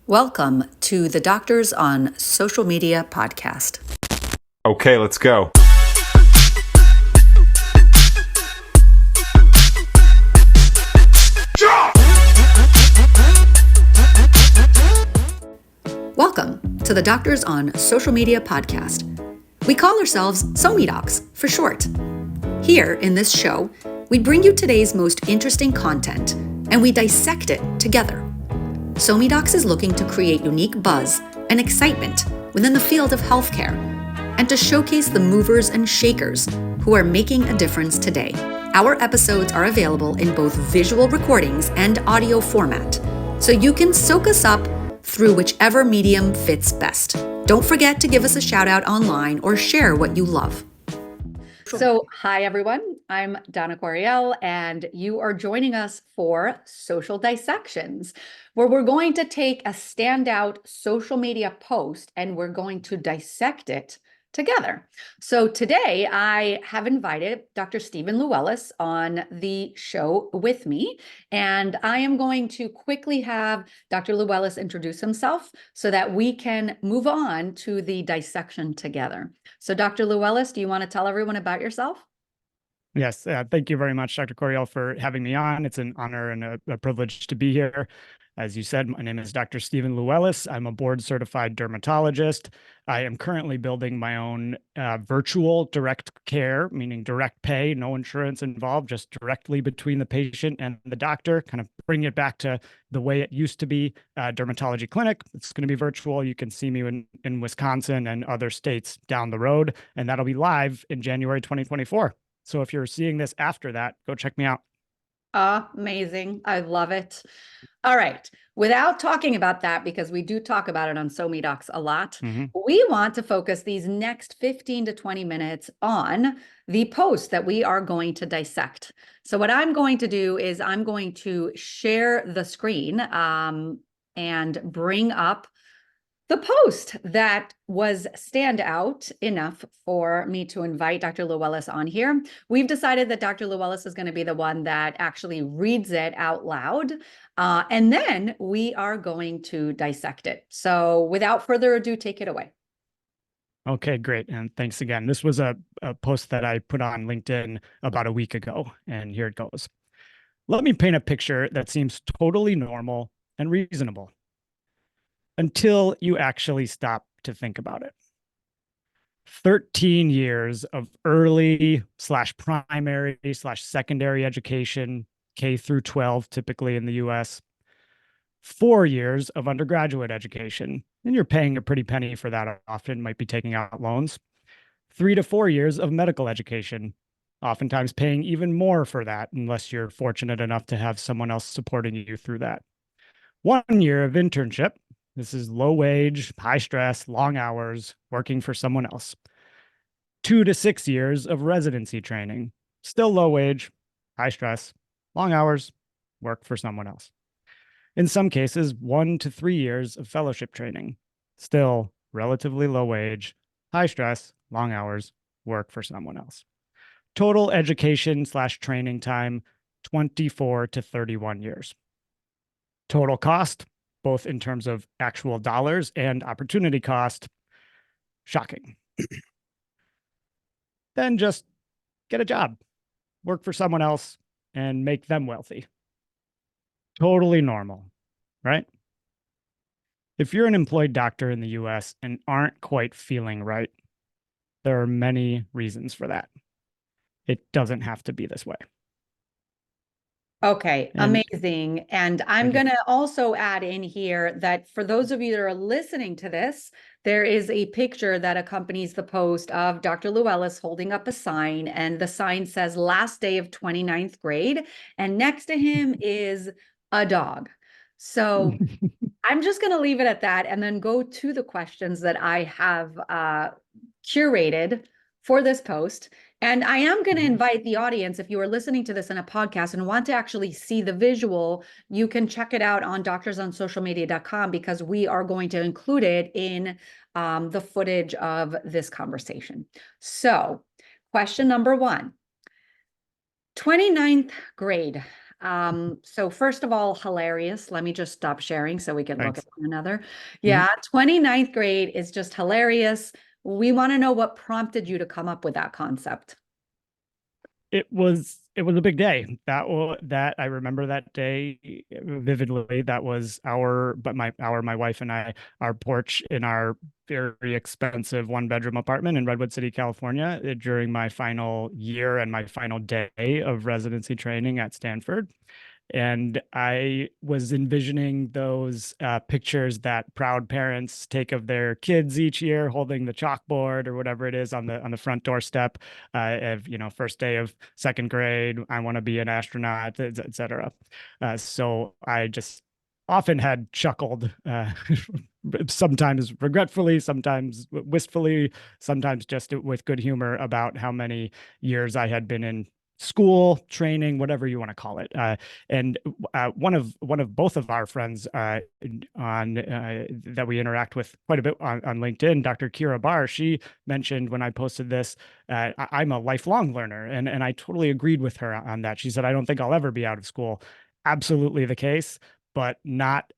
Welcome to the Doctors on Social Media podcast. Okay, let's go. Welcome to the Doctors on Social Media podcast. We call ourselves SoMe Docs for short. Here in this show, we bring you today's most interesting content and we dissect it together. SoMe Docs is looking to create unique buzz and excitement within the field of healthcare and to showcase the movers and shakers who are making a difference today. Our episodes are available in both visual recordings and audio format, so you can soak us up through whichever medium fits best. Don't forget to give us a shout out online or share what you love. So, hi everyone, I'm Donna Coriel, and you are joining us for Social Dissections, where we're going to take a standout social media post and we're going to dissect it together. So today I have invited Dr. Stephen Lewellis on the show with me, and I am going to quickly have Dr. Lewellis introduce himself so that we can move on to the dissection together. So Dr. Lewellis, do you want to tell everyone about yourself? Yes, thank you very much, Dr. Coriel, for having me on. It's an honor and a privilege to be here. As you said, my name is Dr. Stephen Lewellis. I'm a board-certified dermatologist. I am currently building my own virtual direct care, meaning direct pay, no insurance involved, just directly between the patient and the doctor, kind of bring it back to the way it used to be. Dermatology clinic, it's going to be virtual. You can see me in Wisconsin and other states down the road, and that'll be live in January 2024. So if you're seeing this after that, go check me out. Amazing. I love it. All right. Without talking about that, because we do talk about it on SoMe Docs a lot, we want to focus these next 15 to 20 minutes on the post that we are going to dissect. So what I'm going to do is I'm going to share the screen and bring up the post that was standout enough for me to invite Dr. Lewellis on here. We've decided that Dr. Lewellis is going to be the one that actually reads it out loud, and then we are going to dissect it. So without further ado, take it away. Okay, great. And thanks again. This was a post that I put on LinkedIn about a week ago, and here it goes. Let me paint a picture that seems totally normal and reasonable until you actually stop to think about it. 13 years of early/primary/secondary education, K through 12, typically in the US. 4 years of undergraduate education, and you're paying a pretty penny for that often, might be taking out loans. 3 to 4 years of medical education, oftentimes paying even more for that, unless you're fortunate enough to have someone else supporting you through that. 1 year of internship. This is low wage, high stress, long hours, working for someone else. 2 to 6 years of residency training, still low wage, high stress, long hours, work for someone else. In some cases, 1 to 3 years of fellowship training, still relatively low wage, high stress, long hours, work for someone else. Total education/training time, 24 to 31 years. Total cost, both in terms of actual dollars and opportunity cost, shocking. Then just get a job, work for someone else, and make them wealthy. Totally normal, right? If you're an employed doctor in the US and aren't quite feeling right, there are many reasons for that. It doesn't have to be this way. Okay, amazing. And I'm going to also add in here that for those of you that are listening to this, there is a picture that accompanies the post of Dr. Lewellis holding up a sign, and the sign says last day of 29th grade, and next to him is a dog. So I'm just going to leave it at that and then go to the questions that I have curated for this post. And I am going to invite the audience, if you are listening to this in a podcast and want to actually see the visual, you can check it out on doctorsonsocialmedia.com, because we are going to include it in the footage of this conversation. So question number 1, 29th grade. So first of all, hilarious. Let me just stop sharing so we can look at Thanks. one another. Mhm. Yeah, 29th grade is just hilarious. We want to know what prompted you to come up with that concept. It was a big day. That I remember that day vividly. That was my wife and I, our porch in our very expensive one-bedroom apartment in Redwood City, California, during my final year and my final day of residency training at Stanford. And I was envisioning those pictures that proud parents take of their kids each year holding the chalkboard or whatever it is on the front doorstep of, first day of second grade. I want to be an astronaut, et cetera. So I just often had chuckled, sometimes regretfully, sometimes wistfully, sometimes just with good humor, about how many years I had been in school, training, whatever you want to call it. And one of both of our friends on that we interact with quite a bit on LinkedIn, Dr. Kira Barr, she mentioned when I posted this, I'm a lifelong learner, and I totally agreed with her on that. She said, I don't think I'll ever be out of school. Absolutely the case, but not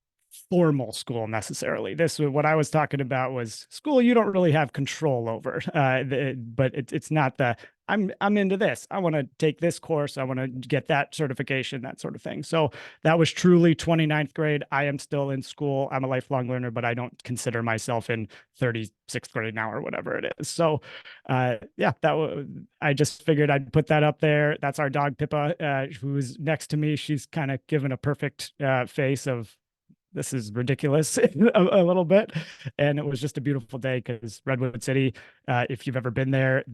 formal school necessarily. This, what I was talking about, was school you don't really have control over. But it's not the I'm into this. I want to take this course. I want to get that certification, that sort of thing. So that was truly 29th grade. I am still in school. I'm a lifelong learner, but I don't consider myself in 36th grade now or whatever it is. So yeah, I just figured I'd put that up there. That's our dog Pippa, who's next to me. She's kind of given a perfect face of, this is ridiculous, a little bit. And it was just a beautiful day because Redwood City, if you've ever been there,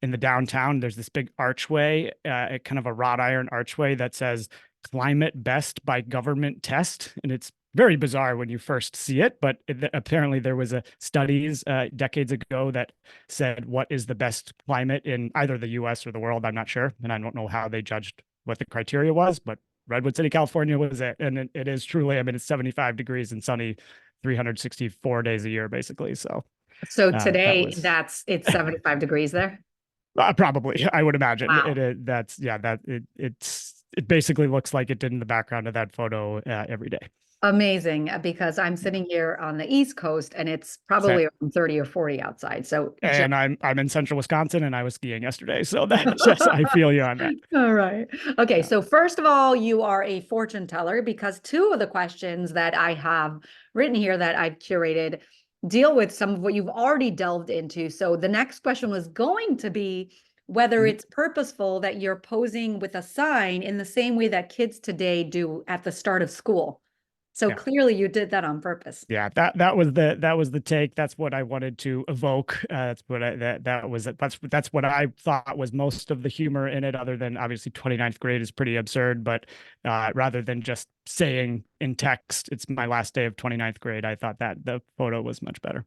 in the downtown, there's this big archway, kind of a wrought iron archway that says climate best by government test. And it's very bizarre when you first see it, but apparently there was a studies decades ago that said what is the best climate in either the US or the world. I'm not sure. And I don't know how they judged what the criteria was, but Redwood City, California was it. And it is truly, I mean, it's 75 degrees and sunny 364 days a year, basically. So So that today was it's 75 degrees there. probably, I would imagine. Wow. It basically looks like it did in the background of that photo every day. Amazing, because I'm sitting here on the East Coast and it's So, probably around 30 or 40 outside. So and I'm in central Wisconsin and I was skiing yesterday. So that's just, I feel you on that. All right. Okay. Yeah. So, first of all, you are a fortune teller, because two of the questions that I have written here that I've curated deal with some of what you've already delved into. So, the next question was going to be whether Mhm. it's purposeful that you're posing with a sign in the same way that kids today do at the start of school. So, Yeah. clearly, you did that on purpose. Yeah, that was the take. That's what I wanted to evoke. That's what that's what I thought was most of the humor in it, other than obviously 29th grade is pretty absurd. But rather than just saying in text, it's my last day of 29th grade, I thought that the photo was much better.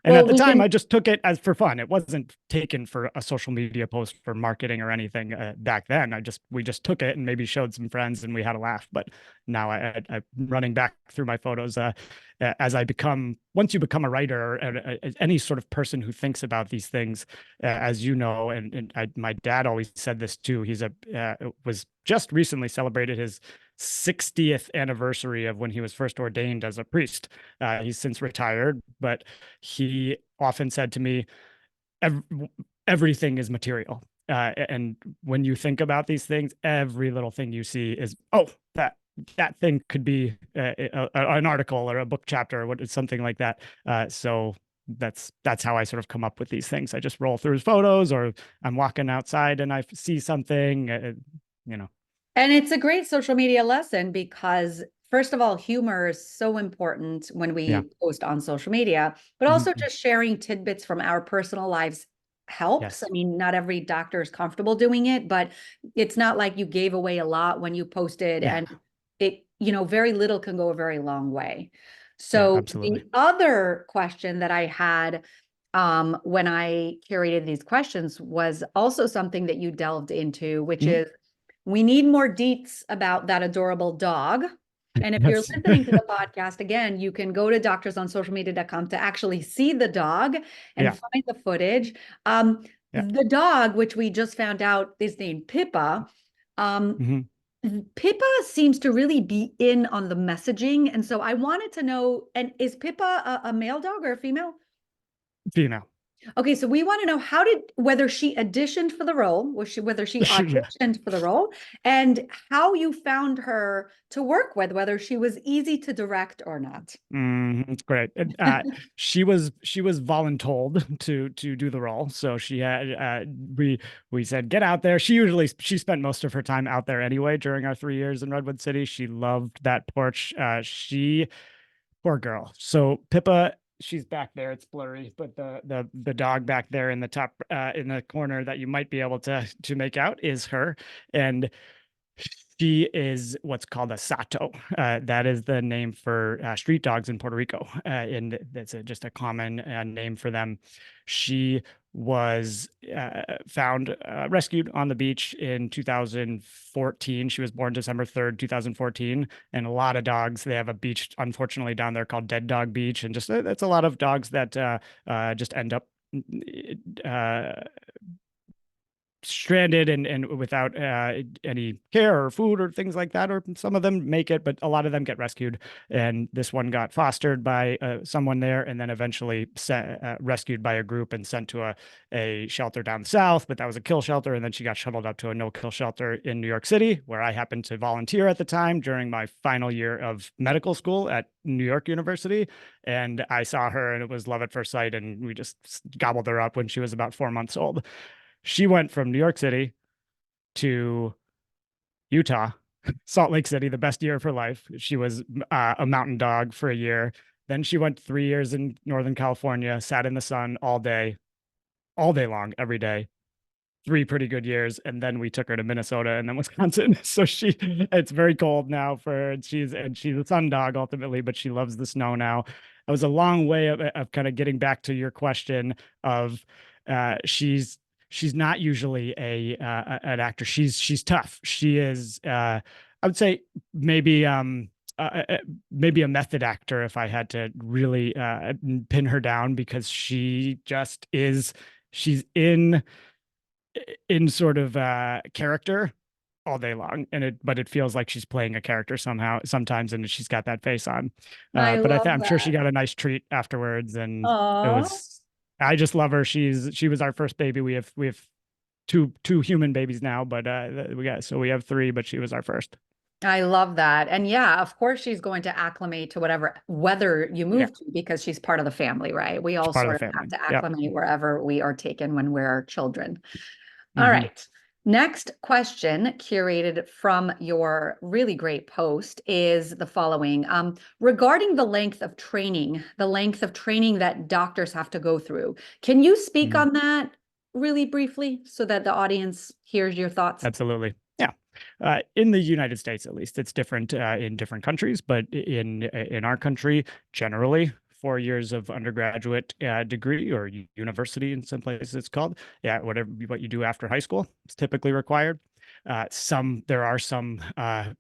And Well, at the we time, can I just took it as for fun. It wasn't taken for a social media post for marketing or anything back then. We just took it and maybe showed some friends and we had a laugh. But now I'm running back through my photos as once you become a writer or any sort of person who thinks about these things, as you know, my dad always said this too. Was just recently celebrated his 60th anniversary of when he was first ordained as a priest. He's since retired, but he often said to me, everything is material. And when you think about these things, every little thing you see is, oh, that thing could be an article or a book chapter or something like that. So that's how I sort of come up with these things. I just roll through his photos, or I'm walking outside and I see something, And it's a great social media lesson because, first of all, humor is so important when Yeah. we post on social media, but also Mhm. just sharing tidbits from our personal lives helps. I Yes. mean, not every doctor is comfortable doing it, but it's not like you gave away a lot when you posted, Yeah. and very little can go a very long way. Yeah, So the absolutely. other question that I had when I curated these questions was also something that you delved into, which Mhm. is, we need more deets about that adorable dog. And if you're Yes. listening to the podcast, again, you can go to doctorssocialmedia.com to actually see the dog and Yeah. find the footage. Yeah. The dog, which we just found out is named Pippa, Mhm. Pippa seems to really be in on the messaging. And so I wanted to know, and is Pippa a male dog or a female? Female. Okay, so we want to know whether she auditioned for the role, whether she Yeah. auditioned for the role, and how you found her to work with, whether she was easy to direct or not. It's great. She was voluntold to do the role, so she had we said get out there. She spent most of her time out there anyway during our 3 years in Redwood City. She loved that porch. She Poor girl. So Pippa, she's back there. It's blurry, but the dog back there in the top in the corner that you might be able to make out is her, and she is what's called a sato. That is the name for street dogs in Puerto Rico, and that's just a common name for them. She was found rescued on the beach in 2014. She was born December 3rd, 2014. And a lot of dogs, they have a beach, unfortunately, down there called Dead Dog Beach. And just that's a lot of dogs that just end up stranded and without any care or food or things like that, or some of them make it, but a lot of them get rescued. And this one got fostered by someone there, and then eventually rescued by a group and sent to a shelter down south, but that was a kill shelter. And then she got shuttled up to a no kill shelter in New York City, where I happened to volunteer at the time during my final year of medical school at New York University. And I saw her, and it was love at first sight, and we just gobbled her up when she was about 4 months old. She went from New York City to Utah, Salt Lake City, the best year of her life. She was a mountain dog for a year. Then she went 3 years in Northern California, sat in the sun all day long, every day. 3 pretty good years, and then we took her to Minnesota and then Wisconsin. So it's very cold now for her. And she's a sun dog ultimately, but she loves the snow now. It was a long way of kind of getting back to your question of she's not usually an actor. She's tough. She is I would say maybe a method actor if I had to really pin her down, because she just is. She's in sort of character all day long, but it feels like she's playing a character somehow sometimes, and she's got that face on. I But love I'm sure she that. got a nice treat afterwards, and it Oh, was. I just love her. She was our first baby. We have two human babies now, but we have three, but she was our first. I love that. And yeah, of course she's going to acclimate to whatever weather you Yeah, move to because she's part of the family, right? We she's all part of sort the of have family. to Yep. acclimate wherever we are taken when we're children. All Hmm. right. Next question, curated from your really great post, is the following. Regarding the length of training that doctors have to go through, can you speak Hmm. on that really briefly so that the audience hears your thoughts? Absolutely. Yeah. In the United States, at least, it's different in different countries, but in our country, generally, 4 years of undergraduate degree, or university in some places it's called. Yeah, whatever what you do after high school is typically required. There are some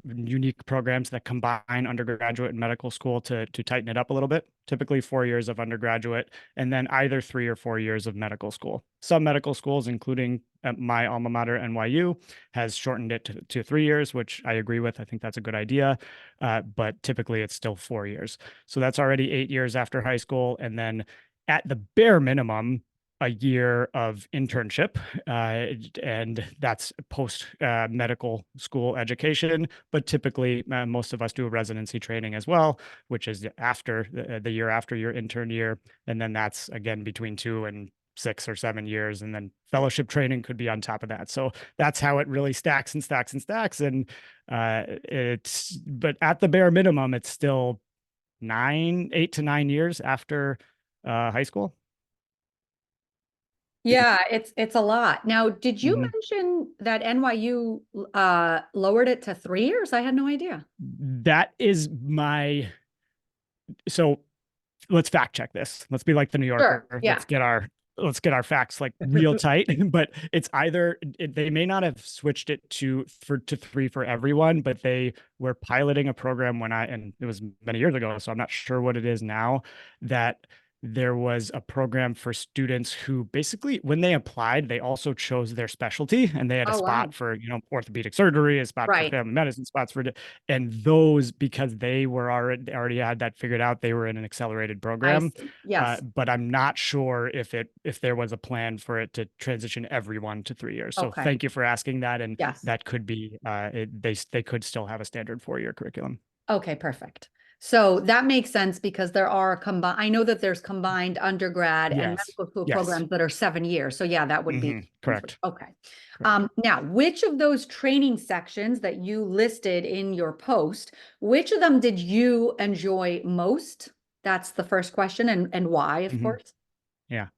unique programs that combine undergraduate and medical school to tighten it up a little bit. Typically 4 years of undergraduate, and then either 3 or 4 years of medical school. Some medical schools, including my alma mater, NYU, has shortened it to 3 years, which I agree with. I think that's a good idea. But typically it's still 4 years. So that's already 8 years after high school. And then at the bare minimum, a year of internship, and that's post medical school education. But typically, most of us do a residency training as well, which is after the year after your intern year. And then that's again between 2 and 6 or 7 years. And then fellowship training could be on top of that. So that's how it really stacks and stacks and stacks. And but at the bare minimum, it's still 8 to 9 years after high school. Yeah, it's a lot. Now, did you Mhm. mention that NYU lowered it to 3 years? I had no idea. That is my so let's fact check this. Let's be like the New Sure. Yorker. Yeah. Let's get our facts like real tight. But it's either they may not have switched it to 3 for everyone, but they were piloting a program and it was many years ago, so I'm not sure what it is now, that there was a program for students who basically, when they applied, they also chose their specialty, and they had a Oh, wow. spot for, orthopedic surgery, a spot for Right. family medicine, spots for, and those, because they were already had that figured out, they were in an accelerated I program. see. Yes. But I'm not sure if there was a plan for it to transition everyone to 3 years. So Okay. thank you for asking that. And Yes. that could be, they could still have a standard 4-year curriculum. Okay, perfect. So that makes sense because there are combined, I know that there's combined undergrad and Yes. medical school Yes. programs that are 7 years. So yeah, that would be Correct. okay. Correct. Now, which of those training sections that you listed in your post, which of them did you enjoy most? That's the first question, and why, of course. Yeah.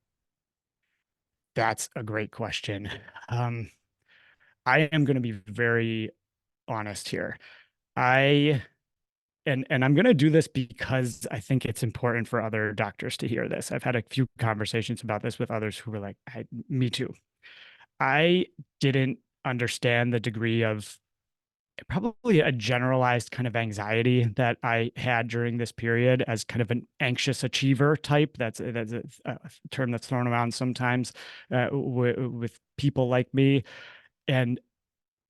That's a great question. Um, I am going to be very honest here. I and I'm going to do this because I think it's important for other doctors to hear this. I've had a few conversations about this with others who were like, me too. I didn't understand the degree of probably a generalized kind of anxiety that I had during this period as kind of an anxious achiever type. That's a term that's thrown around sometimes with people like me. And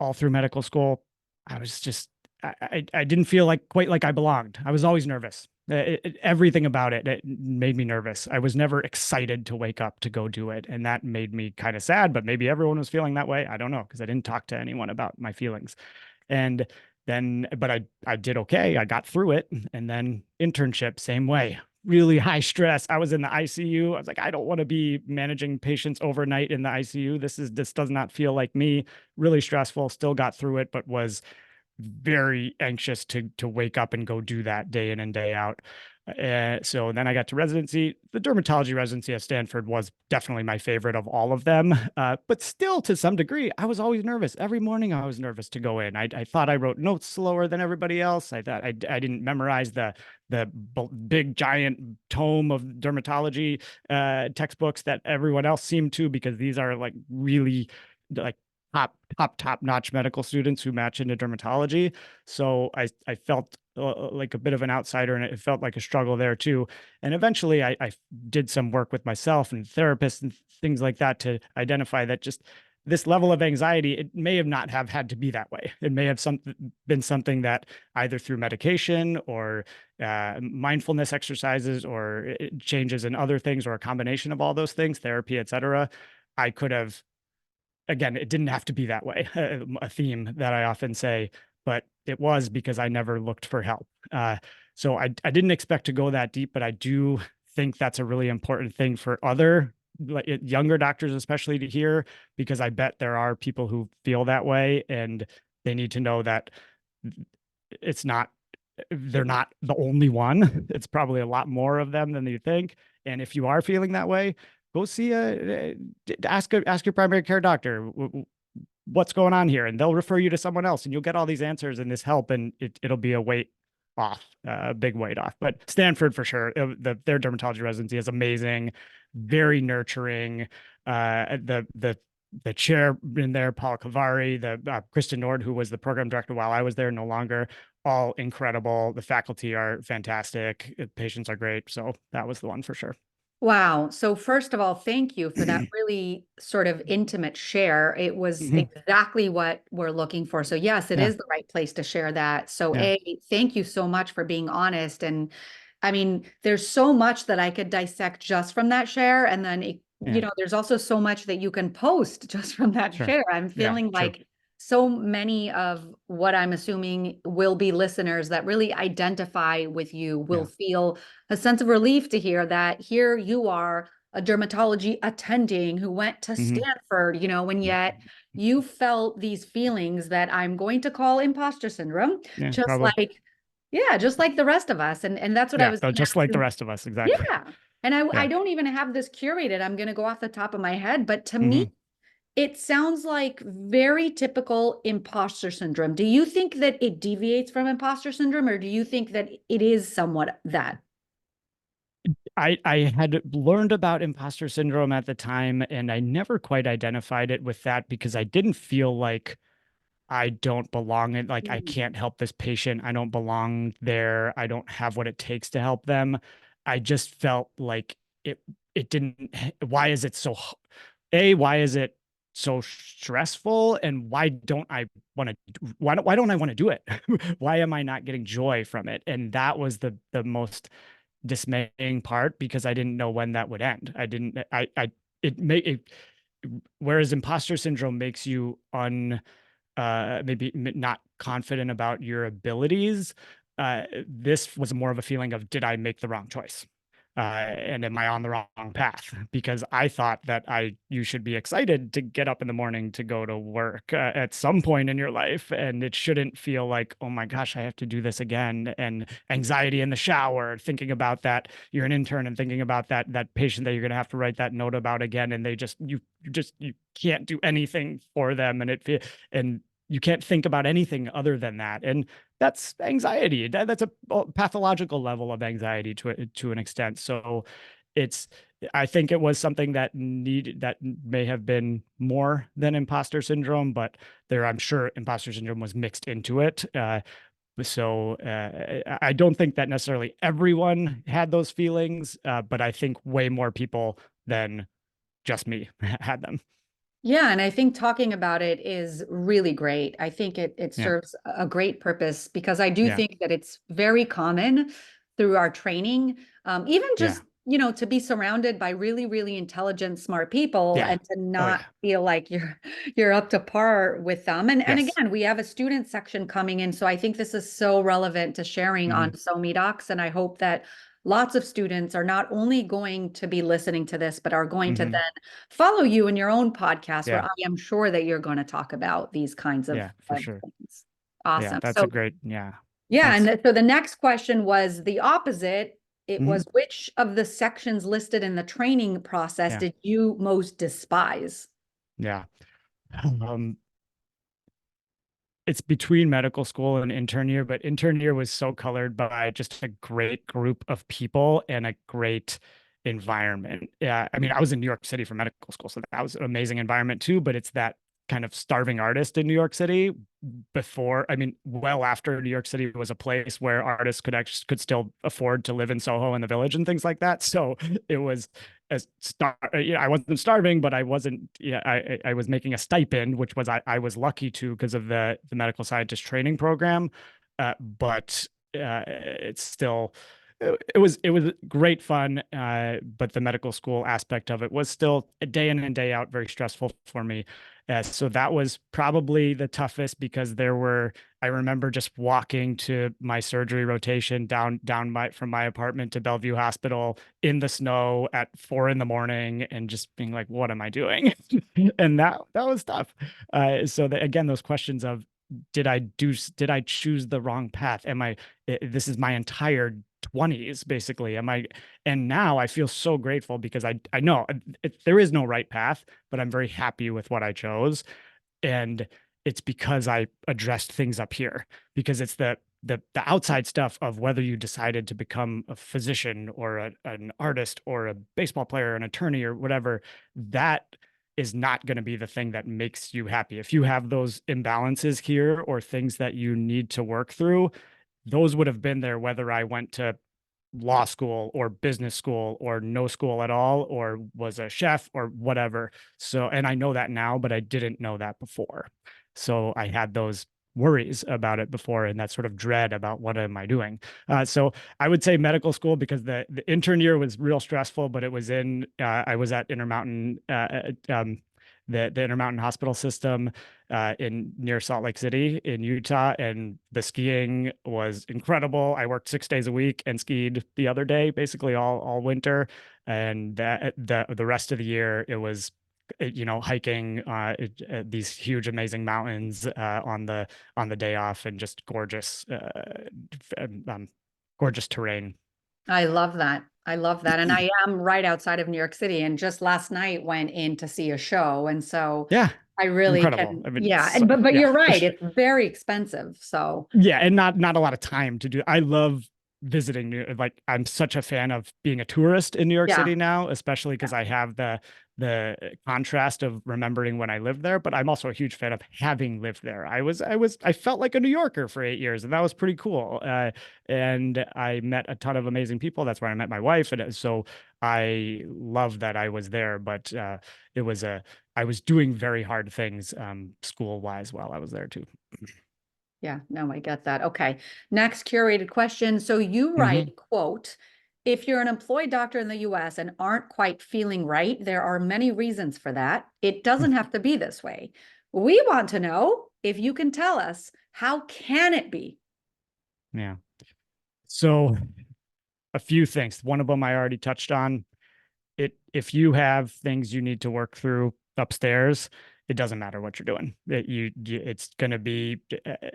all through medical school, I was just I didn't feel like quite like I belonged. I was always nervous. Everything about it made me nervous. I was never excited to wake up to go do it, and that made me kind of sad. But maybe everyone was feeling that way. I don't know because I didn't talk to anyone about my feelings. And then, but I did okay. I got through it. And then internship, same way. Really high stress. I was in the ICU. I was like, I don't want to be managing patients overnight in the ICU. This does not feel like me. Really stressful. Still got through it, but was very anxious to wake up and go do that day in and day out. So then I got to residency. The dermatology residency at Stanford was definitely my favorite of all of them. But still, to some degree, I was always nervous. Every morning, I was nervous to go in. I thought I wrote notes slower than everybody else. I thought I didn't memorize the big giant tome of dermatology textbooks that everyone else seemed to, because these are like really like top notch medical students who match into dermatology. So I felt like a bit of an outsider, and it felt like a struggle there too. And eventually I did some work with myself and therapists and things like that to identify that just this level of anxiety, it may have not have had to be that way. It may have been something that either through medication or mindfulness exercises or changes in other things, or a combination of all those things, therapy, etc. I could have, again, it didn't have to be that way, a theme that I often say, but it was because I never looked for help. So I didn't expect to go that deep, but I do think that's a really important thing for other younger doctors, especially, to hear, because I bet there are people who feel that way, and they need to know that it's not, they're not the only one. It's probably a lot more of them than you think. And if you are feeling that way, go see ask your primary care doctor what's going on here, and they'll refer you to someone else, and you'll get all these answers and this help, and it'll be a weight off, a big weight off. But Stanford, for sure, their dermatology residency is amazing, very nurturing. The chair in there, Paul Kavari, the Kristen Nord, who was the program director while I was there, no longer, all incredible. The faculty are fantastic. Patients are great. So that was the one for sure. Wow. So first of all, thank you for that really sort of intimate share. It was exactly what we're looking for. So yes, it Yeah. is the right place to share that. So Yeah. thank you so much for being honest. And I mean, there's so much that I could dissect just from that share. And then, Yeah. there's also so much that you can post just from that Sure. share. I'm Yeah. feeling True. like so many of what I'm assuming will be listeners that really identify with you will feel a sense of relief to hear that here you are, a dermatology attending who went to Stanford, and yet you felt these feelings that I'm going to call imposter syndrome, Yeah. just Probably. like, yeah, just like the rest of us. And that's what I Yeah. was going to Just ask like the you. rest of us. Exactly. Yeah. And I Yeah. don't even have this curated. I'm going to go off the top of my head, but to me, Mm-hmm. it sounds like very typical imposter syndrome. Do you think that it deviates from imposter syndrome, or do you think that it is somewhat that? I had learned about imposter syndrome at the time, and I never quite identified it with that because I didn't feel like I don't belong in, like, I can't help this patient. I don't belong there. I don't have what it takes to help them. I just felt like it didn't. Why is it so? Why is it so stressful, and why don't I want to? Why don't I want to do it? Why am I not getting joy from it? And that was the most dismaying part, because I didn't know when that would end. I didn't. I it made it. Whereas imposter syndrome makes you maybe not confident about your abilities. This was more of a feeling of, did I make the wrong choice? And am I on the wrong path? Because I thought that you should be excited to get up in the morning to go to work at some point in your life, and it shouldn't feel like, oh my gosh, I have to do this again, and anxiety in the shower, thinking about that. You're an intern and thinking about that patient that you're going to have to write that note about again, and you can't do anything for them, and you can't think about anything other than that. And that's anxiety. That's a pathological level of anxiety to an extent. So I think it was something that may have been more than imposter syndrome, but I'm sure imposter syndrome was mixed into it. So I don't think that necessarily everyone had those feelings, but I think way more people than just me had them. Yeah, and I think talking about it is really great. I think it Yeah. serves a great purpose, because I do Yeah. think that it's very common through our training, even just, to be surrounded by really, really intelligent, smart people, Yeah. and to not feel like you're up to par with them. And Yes. again, we have a student section coming in, so I think this is so relevant to sharing on So Docs, and I hope that lots of students are not only going to be listening to this, but are going to then follow you in your own podcast, where I am sure that you're going to talk about these kinds of, for sure. things. Awesome. Yeah, that's a great, yeah. And so the next question was the opposite. It was, Mm-hmm. which of the sections listed in the training process did you most despise? Yeah. It's between medical school and intern year, but intern year was so colored by just a great group of people and a great environment. Yeah, I mean, I was in New York City for medical school, so that was an amazing environment too, but it's that kind of starving artist in New York City well after New York City was a place where artists could still afford to live in Soho and the Village and things like that. So it was I wasn't starving, but I wasn't, I was making a stipend, which was, I was lucky to, because of the medical scientist training program. But it's still, it was great fun. But the medical school aspect of it was still a day in and day out, very stressful for me. So that was probably the toughest, because I remember just walking to my surgery rotation down from my apartment to Bellevue Hospital in the snow at 4 a.m. and just being like, what am I doing? And that was tough. So again, those questions of, did I choose the wrong path? This is my entire 20s basically. And now I feel so grateful, because I know there is no right path, but I'm very happy with what I chose. And it's because I addressed things up here, because it's the outside stuff of whether you decided to become a physician or an artist or a baseball player, an attorney or whatever, that is not going to be the thing that makes you happy. If you have those imbalances here or things that you need to work through, those would have been there whether I went to law school or business school or no school at all, or was a chef or whatever. So, and I know that now, but I didn't know that before. So I had those worries about it before, and that sort of dread about, what am I doing? So I would say medical school, because the intern year was real stressful, but it was I was at Intermountain, the Intermountain Hospital System in near Salt Lake City in Utah, and the skiing was incredible. I worked 6 days a week and skied the other day, basically all winter, and the rest of the year it was hiking these huge amazing mountains on the day off, and just gorgeous gorgeous terrain. I love that. I love that. And I am right outside of New York City, and just last night went in to see a show. And so I really incredible. can, but you're right. It's very expensive. So and not a lot of time to do. I love visiting like I'm such a fan of being a tourist in New York Yeah. City now, especially because I have the contrast of remembering when I lived there, but I'm also a huge fan of having lived there. I felt like a New Yorker for 8 years, and that was pretty cool. And I met a ton of amazing people. That's where I met my wife, and so I love that I was there. But it was a I was doing very hard things school wise while I was there too. Yeah, no, I get that. Okay. Next curated question. So you Mhm. write, quote, if you're an employed doctor in the US and aren't quite feeling right, there are many reasons for that. It doesn't have to be this way. We want to know if you can tell us, how can it be? Yeah. So a few things. One of them I already touched on. If you have things you need to work through upstairs, it doesn't matter what you're doing. It's going to be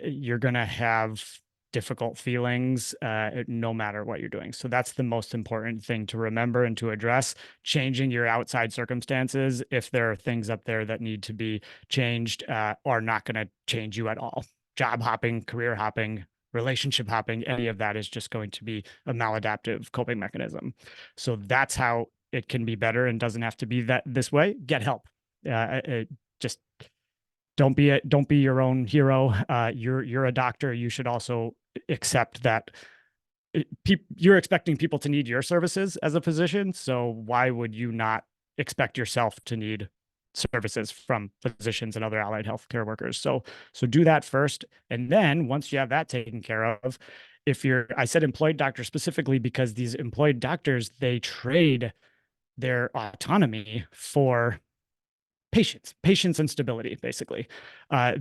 you're going to have difficult feelings no matter what you're doing. So that's the most important thing to remember and to address. Changing your outside circumstances, if there are things up there that need to be changed, are not going to change you at all. Job hopping, career hopping, relationship hopping, any of that is just going to be a maladaptive coping mechanism. So that's how it can be better and doesn't have to be that this way. Get help. Just don't be your own hero. You're a doctor. You should also accept that you're expecting people to need your services as a physician. So why would you not expect yourself to need services from physicians and other allied healthcare workers? So do that first, and then once you have that taken care of, if you're, I said employed doctor specifically because these employed doctors, they trade their autonomy for patience and stability, basically.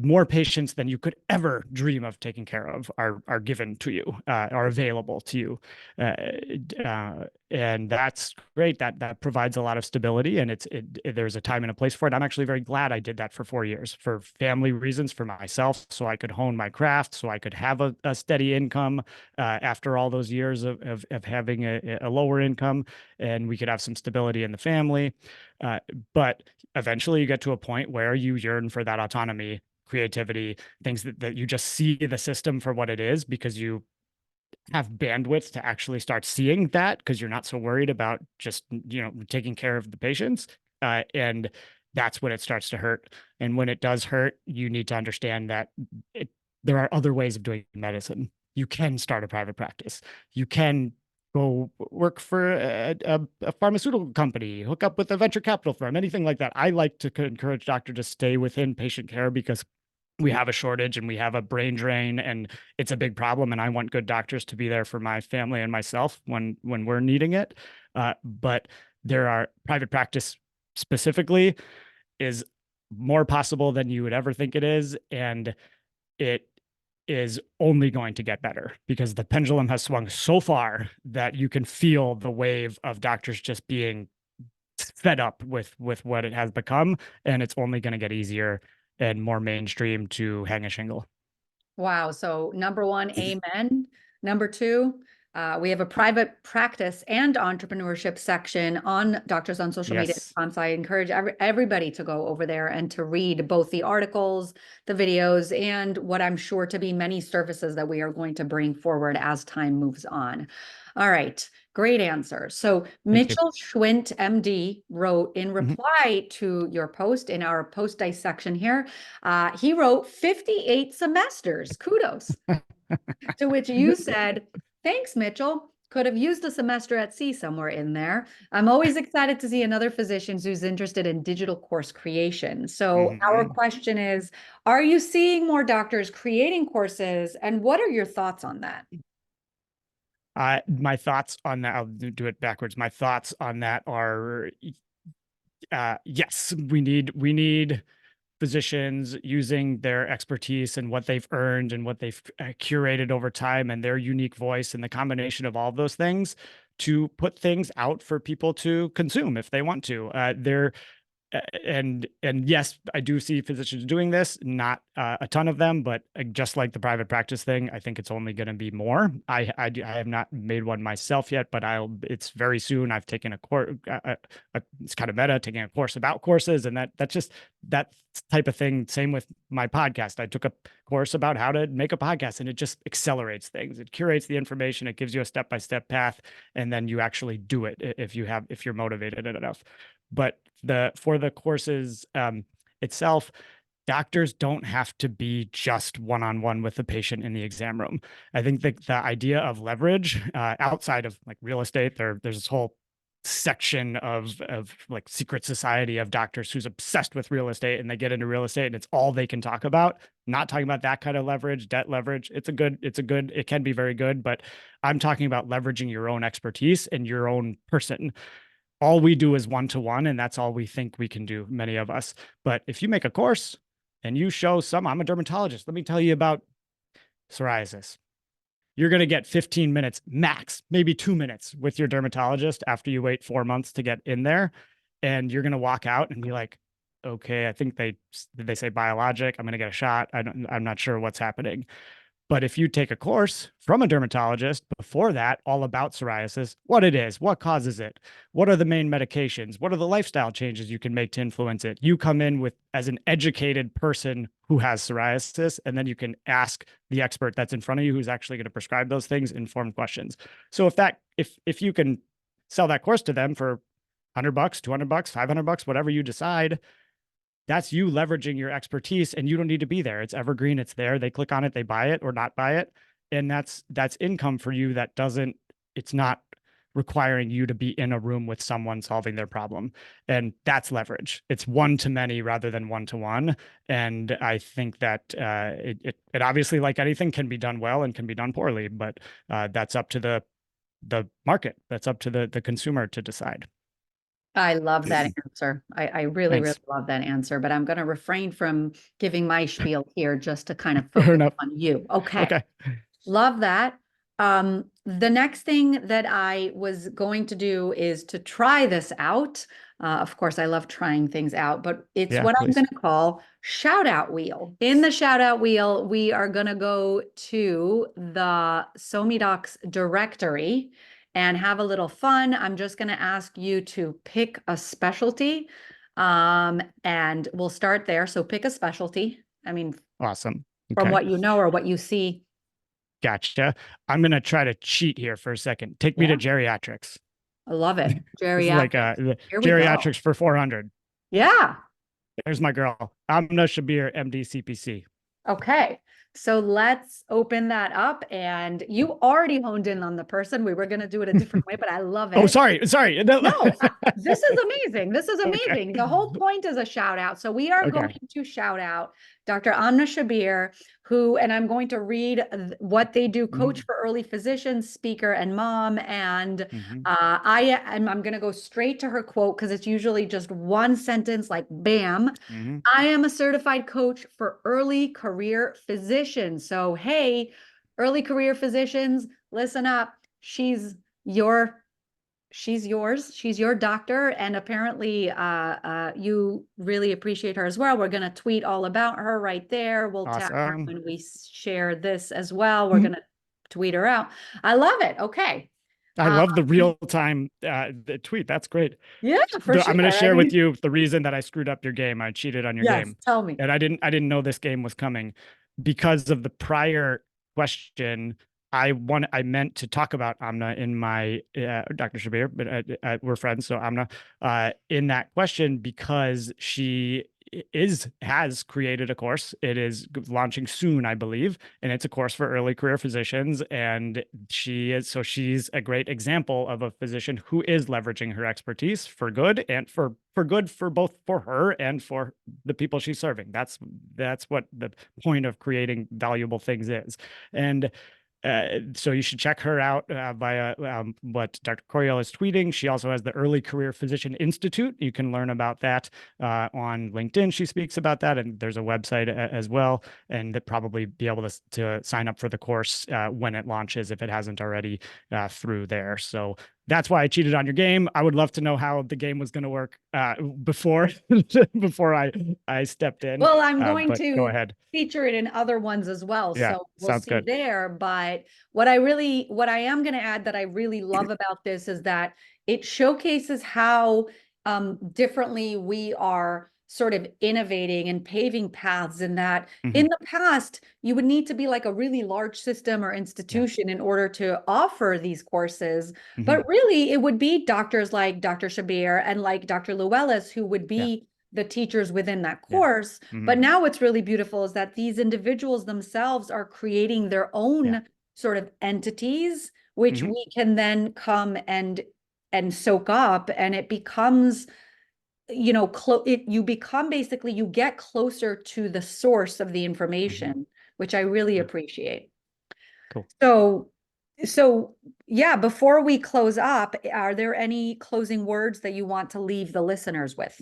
More patients than you could ever dream of taking care of are given to you, are available to you. And that's great. That provides a lot of stability, and there's a time and a place for it. I'm actually very glad I did that for 4 years for family reasons, for myself, so I could hone my craft, so I could have a steady income after all those years of having a lower income, and we could have some stability in the family. But eventually you get to a point where you yearn for that autonomy, creativity, things that you just see the system for what it is because you have bandwidth to actually start seeing that because you're not so worried about just, taking care of the patients. And that's when it starts to hurt. And when it does hurt, you need to understand that there are other ways of doing medicine. You can start a private practice. You can go work for a pharmaceutical company, hook up with a venture capital firm, anything like that. I like to encourage doctors to stay within patient care because we have a shortage and we have a brain drain and it's a big problem. And I want good doctors to be there for my family and myself when we're needing it. But there are private practice specifically is more possible than you would ever think it is. And it is only going to get better because the pendulum has swung so far that you can feel the wave of doctors just being fed up with what it has become, and it's only going to get easier and more mainstream to hang a shingle. Wow. So number one, amen. Number two, we have a private practice and entrepreneurship section on Doctors on Social Media. Yes. So I encourage everybody to go over there and to read both the articles, the videos, and what I'm sure to be many services that we are going to bring forward as time moves on. All right. Great answer. So Thank you. Mitchell Schwint, MD, wrote in Mhm. reply to your post in our post dissection here, he wrote 58 semesters. Kudos. To which you said, thanks, Mitchell. Could have used a semester at sea somewhere in there. I'm always excited to see another physician who's interested in digital course creation. So our Mhm. question is, are you seeing more doctors creating courses? And what are your thoughts on that? My thoughts on that, I'll do it backwards. My thoughts on that are yes, we need physicians using their expertise and what they've earned and what they've curated over time and their unique voice and the combination of all of those things to put things out for people to consume if they want to. and yes, I do see physicians doing this, not a ton of them, but just like the private practice thing, I think it's only going to be more. I have not made one myself yet, but it's very soon. I've taken a course, it's kind of meta, taking a course about courses, and that's just that type of thing. Same with my podcast. I took a course about how to make a podcast, and it just accelerates things. It curates the information. It gives you a step-by-step path, and then you actually do it if you're motivated enough. But for the courses itself, doctors don't have to be just one-on-one with the patient in the exam room. I think the idea of leverage outside of like real estate, there's this whole section of like secret society of doctors who's obsessed with real estate, and they get into real estate and it's all they can talk about. Not talking about that kind of leverage, debt leverage. It can be very good, but I'm talking about leveraging your own expertise and your own person. All we do is one-to-one, and that's all we think we can do, many of us. But if you make a course and you show I'm a dermatologist, let me tell you about psoriasis. You're going to get 15 minutes max, maybe 2 minutes with your dermatologist after you wait 4 months to get in there. And you're going to walk out and be like, okay, I think did they say biologic? I'm going to get a shot. I'm not sure what's happening. But if you take a course from a dermatologist before that, all about psoriasis, what it is, what causes it, what are the main medications, what are the lifestyle changes you can make to influence it, you come in as an educated person who has psoriasis, and then you can ask the expert that's in front of you who's actually going to prescribe those things informed questions. So if you can sell that course to them for $100, $200, $500, whatever you decide, that's you leveraging your expertise, and you don't need to be there. It's evergreen. It's there. They click on it, they buy it or not buy it. And that's income for you. It's not requiring you to be in a room with someone solving their problem. And that's leverage. It's one-to-many rather than one-to-one. And I think that it obviously, like anything, can be done well and can be done poorly, but that's up to the market. That's up to the consumer to decide. I love that answer. I really, Thanks. really love that answer, but I'm going to refrain from giving my spiel here just to kind of Fair focus enough. on you. Okay. Okay. Love that. The next thing that I was going to do is to try this out. Of course, I love trying things out, but it's Yeah, what I'm please. going to call shout out wheel. In the shout out wheel, we are going to go to the SoMeDocs directory and have a little fun. I'm just going to ask you to pick a specialty, and we'll start there. So pick a specialty. I mean, Awesome. from Okay. what you know or what you see. Gotcha. I'm going to try to cheat here for a second. Take me Yeah. to geriatrics. I love it. This is like Geriatrics. Here we go. geriatrics for 400. Yeah. There's my girl. Amna Shabir, MD, CPC. Okay. So let's open that up. And you already honed in on the person. We were going to do it a different way, but I love it. Oh, sorry. No, this is amazing. This is amazing. Okay. The whole point is a shout out. So we are going to shout out Dr. Amna Shabir, who, and I'm going to read what they do, coach for early physicians, speaker, and mom. And I'm going to go straight to her quote because it's usually just one sentence, like bam. I am a certified coach for early career physicians. So, hey, early career physicians, listen up. She's yours. She's your doctor. And apparently you really appreciate her as well. We're going to tweet all about her right there. We'll tag her when we share this as well. We're going to tweet her out. I love it. Okay. I love the real-time the tweet. That's great. Yeah, for sure. I'm going to share with you the reason that I screwed up your game. I cheated on your game. Tell me. And I didn't know this game was coming because of the prior question. I meant to talk about Amna in my Dr. Shabir, but we're friends, so Amna in that question because she has created a course. It is launching soon, I believe, and it's a course for early career physicians. And she's a great example of a physician who is leveraging her expertise for good and for good for both for her and for the people she's serving. That's what the point of creating valuable things is. And so you should check her out via what Dr. Coriel is tweeting. She also has the Early Career Physician Institute. You can learn about that on LinkedIn. She speaks about that, and there's a website as well, and that probably be able to sign up for the course when it launches if it hasn't already through there. So that's why I cheated on your game. I would love to know how the game was going to work before before I stepped in. Well, I'm going But go to ahead. feature it in other ones as well. Yeah, So we'll sounds see good. there. But what I am going to add that I really love about this is that it showcases how differently we are sort of innovating and paving paths, in that in the past, you would need to be like a really large system or institution in order to offer these courses. But really, it would be doctors like Dr. Shabir and like Dr. Lewellis who would be the teachers within that course. But now what's really beautiful is that these individuals themselves are creating their own sort of entities, which we can then come and soak up, and it becomes, you know, you become, basically you get closer to the source of the information, which I really appreciate. Cool. So yeah, before we close up, are there any closing words that you want to leave the listeners with?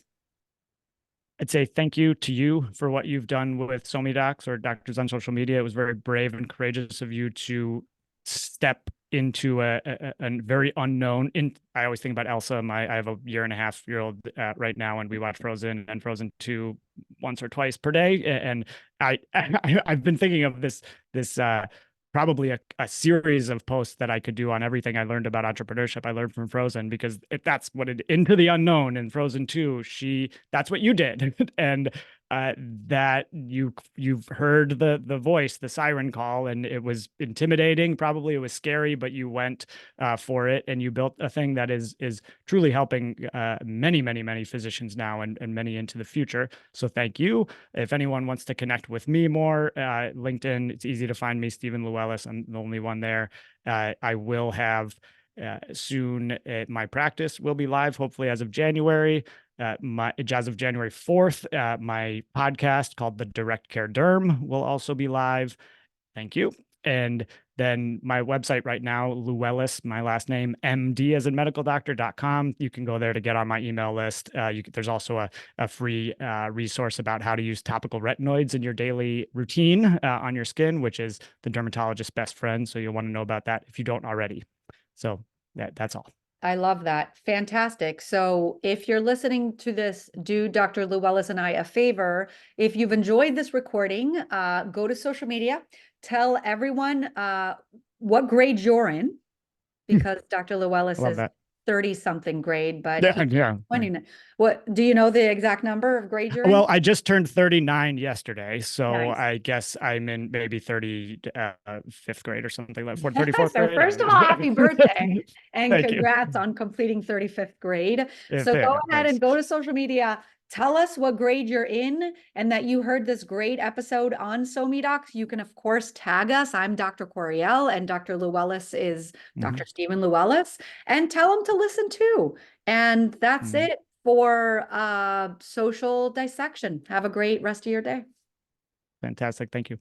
I'd say thank you to you for what you've done with SoMeDocs or Doctors on Social Media. It was very brave and courageous of you to step into a very unknown. I always think about Elsa. I have a 1.5-year-old right now, and we watch Frozen and Frozen 2 once or twice per day. And I've been thinking of this probably a series of posts that I could do on everything I learned about entrepreneurship. I learned from Frozen, because if that's what Into the Unknown in Frozen 2, that's what you did. And that you've heard the voice, the siren call, and it was intimidating. Probably it was scary, but you went for it, and you built a thing that is truly helping many physicians now, and many into the future. So thank you. If anyone wants to connect with me more, LinkedIn, it's easy to find me, Stephen Lewellis. I'm the only one there. I will have soon, my practice will be live, hopefully as of January. As of January 4th, my podcast called The Direct Care Derm will also be live. Thank you. And then my website right now, Lewellis, my last name, MD as in medical doctor.com. You can go there to get on my email list. There's also a free resource about how to use topical retinoids in your daily routine on your skin, which is the dermatologist's best friend. So you'll want to know about that if you don't already. So that's all. I love that. Fantastic. So if you're listening to this, do Dr. Lewellis and I a favor. If you've enjoyed this recording, go to social media, tell everyone what grade you're in, because Dr. Lewellis is 30-something grade, but what do you know the exact number of grade you're in? Well, I just turned 39 yesterday, so nice. I guess I'm in maybe 35th grade or something like 34th so grade. First of all, happy birthday and congrats on completing 35th grade. So go ahead and go to social media. Tell us what grade you're in and that you heard this great episode on SoMeDocs. You can, of course, tag us. I'm Dr. Coriel, and Dr. Lewellis is Dr. Stephen Lewellis, and tell them to listen too. And that's it for social dissection. Have a great rest of your day. Fantastic. Thank you.